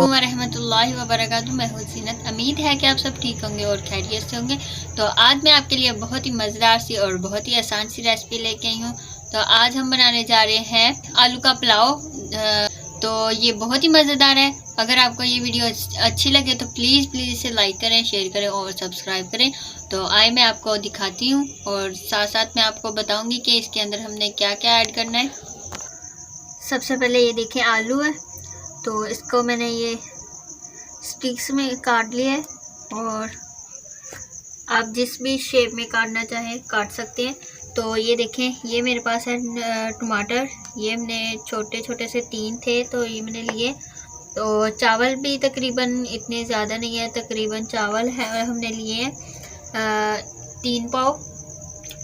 अस्सलामुअलैकुम वरहमतुल्लाहि वबरकातुहू। मैं हूँ ज़ीनत। उम्मीद है कि आप सब ठीक होंगे और खैरियत से होंगे। तो आज मैं आपके लिए बहुत ही मज़ेदार सी और बहुत ही आसान सी रेसिपी लेके आई हूँ। तो आज हम बनाने जा रहे हैं आलू का पुलाव। तो ये बहुत ही मज़ेदार है। अगर आपको ये वीडियो अच्छी लगे तो प्लीज़ इसे लाइक करें, शेयर करें और सब्सक्राइब करें। तो आए मैं आपको दिखाती हूँ और साथ साथ मैं आपको बताऊँगी कि इसके अंदर हमने क्या क्या ऐड करना है। सबसे पहले ये देखें आलू है, तो इसको मैंने ये स्टिक्स में काट लिया है और आप जिस भी शेप में काटना चाहें काट सकते हैं। तो ये देखें, ये मेरे पास है टमाटर। ये हमने छोटे छोटे से 3 थे तो ये मैंने लिए। तो चावल भी तकरीबन इतने ज़्यादा नहीं है, तकरीबन चावल है हमने लिए हैं 3 पाव।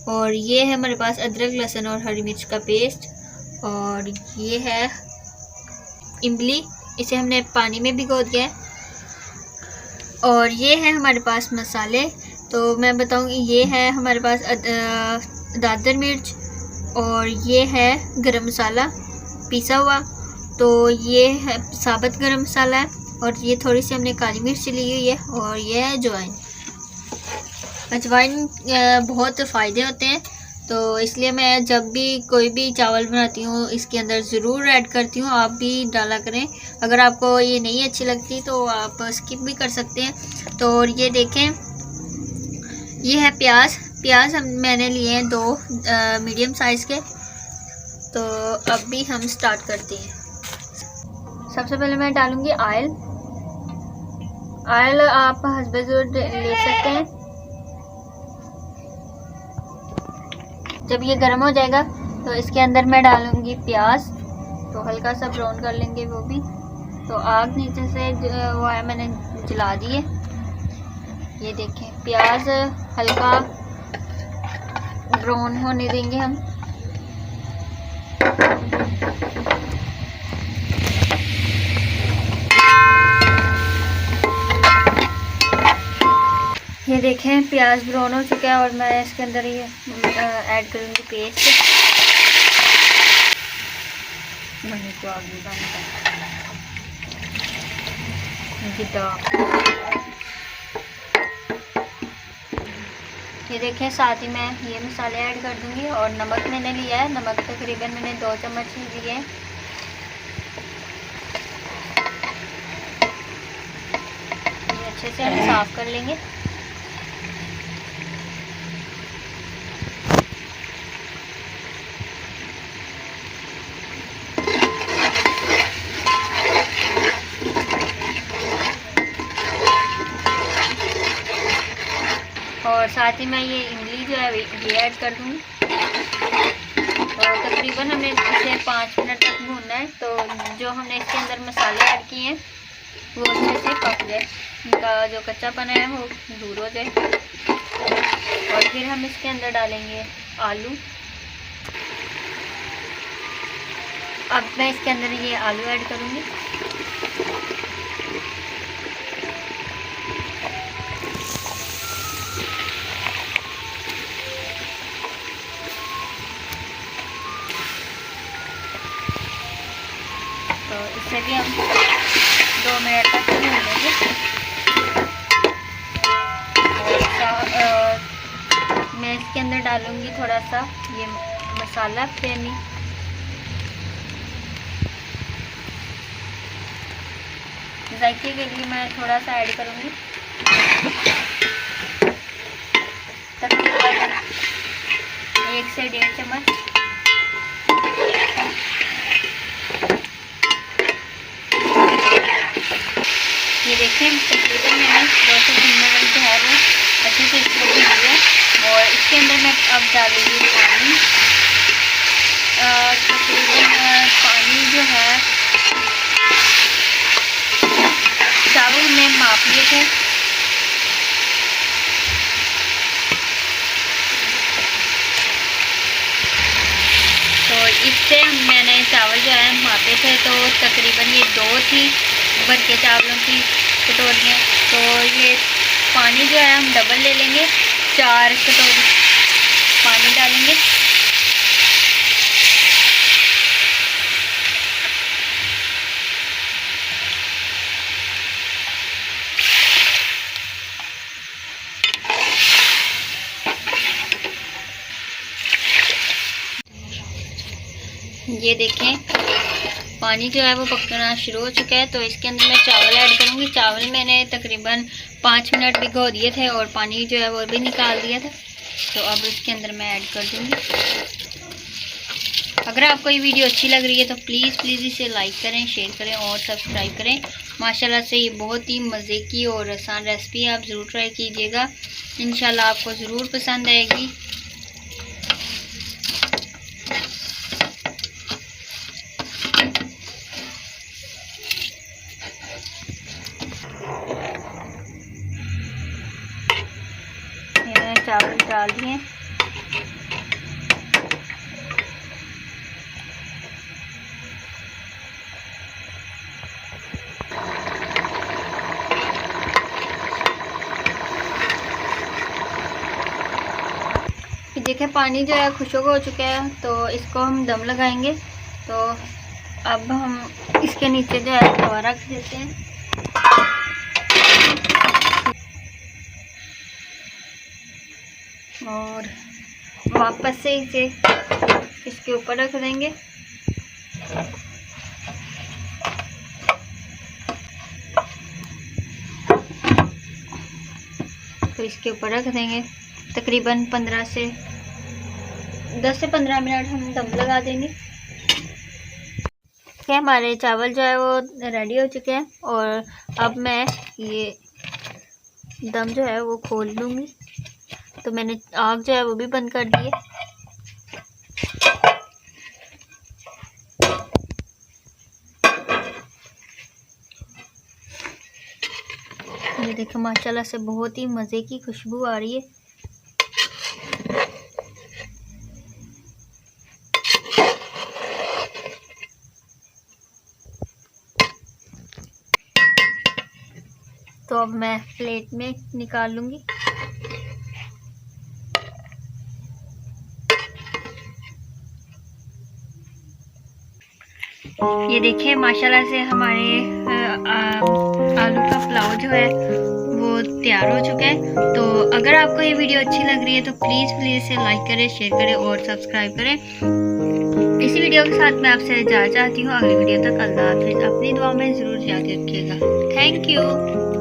और ये है हमारे पास अदरक, लहसुन और हरी मिर्च का पेस्ट। और ये है इमली, इसे हमने पानी में भिगो दिया है। और ये है हमारे पास मसाले। तो मैं बताऊंगी, ये है हमारे पास दादर मिर्च और ये है गरम मसाला पिसा हुआ। तो ये है साबुत गरम मसाला है और ये थोड़ी सी हमने काली मिर्च ली हुई है। और ये है अजवाइन। अजवाइन बहुत फ़ायदे होते हैं, तो इसलिए मैं जब भी कोई भी चावल बनाती हूँ इसके अंदर ज़रूर ऐड करती हूँ। आप भी डाला करें। अगर आपको ये नहीं अच्छी लगती तो आप स्किप भी कर सकते हैं। तो और ये देखें, ये है प्याज मैंने लिए हैं 2 मीडियम साइज़ के। तो अब भी हम स्टार्ट करते हैं। सबसे पहले मैं डालूँगी ऑयल आप हस्बैंड ले सकते हैं। जब ये गर्म हो जाएगा तो इसके अंदर मैं डालूंगी प्याज। तो हल्का सा ब्राउन कर लेंगे वो भी। तो आग नीचे से वो है मैंने जला दी है। ये देखें, प्याज हल्का ब्राउन होने देंगे हम। ये देखें, प्याज ब्राउन हो चुका है और मैं इसके अंदर ये ऐड करूँगी पेस्ट। ये देखें, साथ ही मैं ये मसाले ऐड कर दूँगी। और नमक मैंने लिया है, नमक तकरीबन मैंने 2 चम्मच ही लिए हैं। ये अच्छे से हम साफ़ कर लेंगे। और साथ ही मैं ये इमली जो है ये ऐड कर दूँगी। और तकरीबन हमें इसे 5 मिनट तक भूनना है। तो जो हमने इसके अंदर मसाले ऐड किए हैं वो अच्छे से पक जाए, उनका जो कच्चापन है वो दूर हो जाए। और फिर हम इसके अंदर डालेंगे आलू। अब मैं इसके अंदर ये आलू ऐड करूँगी। तो इससे भी हम 2 मिनट तक भून लेंगे। और मैं इसके अंदर डालूँगी थोड़ा सा ये मसाला फेनी। जायके के लिए मैं थोड़ा सा ऐड करूँगी, तकरीबन 1 से 1.5 चम्मच। ये देखें, तकरीबन मैंने 2 से 3 मिनट जो है वो अच्छे से इसको भून लिया। और इसके अंदर मैं अब डालूँगी पानी। तकरीबन पानी जो है, चावल में माप लिए थे। तो इससे मैंने चावल जो है मापे थे, तो तकरीबन ये 2 थी भर के चावलों की कटोरियाँ। तो ये पानी जो है हम डबल ले लेंगे, 4 कटोरी पानी डालेंगे। ये देखें पानी जो है वो पकना शुरू हो चुका है। तो इसके अंदर मैं चावल ऐड करूँगी। चावल मैंने तकरीबन 5 मिनट भिगो दिए थे और पानी जो है वो भी निकाल दिया था। तो अब इसके अंदर मैं ऐड कर दूँगी। अगर आपको ये वीडियो अच्छी लग रही है तो प्लीज़ इसे लाइक करें, शेयर करें और सब्सक्राइब करें। माशाल्लाह से ये बहुत ही मज़े की और आसान रेसिपी है, आप ज़रूर ट्राई कीजिएगा। इंशाल्लाह आपको ज़रूर पसंद आएगी। मैंने चावल डाल दिए। देखिए पानी जो है खुशक हो चुका है, तो इसको हम दम लगाएंगे। तो अब हम इसके नीचे जो है तवा रख देते हैं और वापस से इसे इसके ऊपर रख देंगे। तो इसके ऊपर रख देंगे तकरीबन 10 से 15 मिनट हम दम लगा देंगे। हमारे चावल जो है वो रेडी हो चुके हैं और अब मैं ये दम जो है वो खोल दूंगी। तो मैंने आग जो है वो भी बंद कर दी है। ये देखो माशाल्लाह से बहुत ही मज़े की खुशबू आ रही है। तो अब मैं प्लेट में निकाल लूँगी। ये देखिए माशाल्लाह से हमारे आलू का पुलाव जो है वो तैयार हो चुका है। तो अगर आपको ये वीडियो अच्छी लग रही है तो प्लीज़ इसे लाइक करें, शेयर करें और सब्सक्राइब करें। इसी वीडियो के साथ मैं आपसे इजाज़त चाहती हूँ। अगली वीडियो तक अल्लाह हाफिज़। अपनी दुआ में ज़रूर याद रखिएगा। Thank you.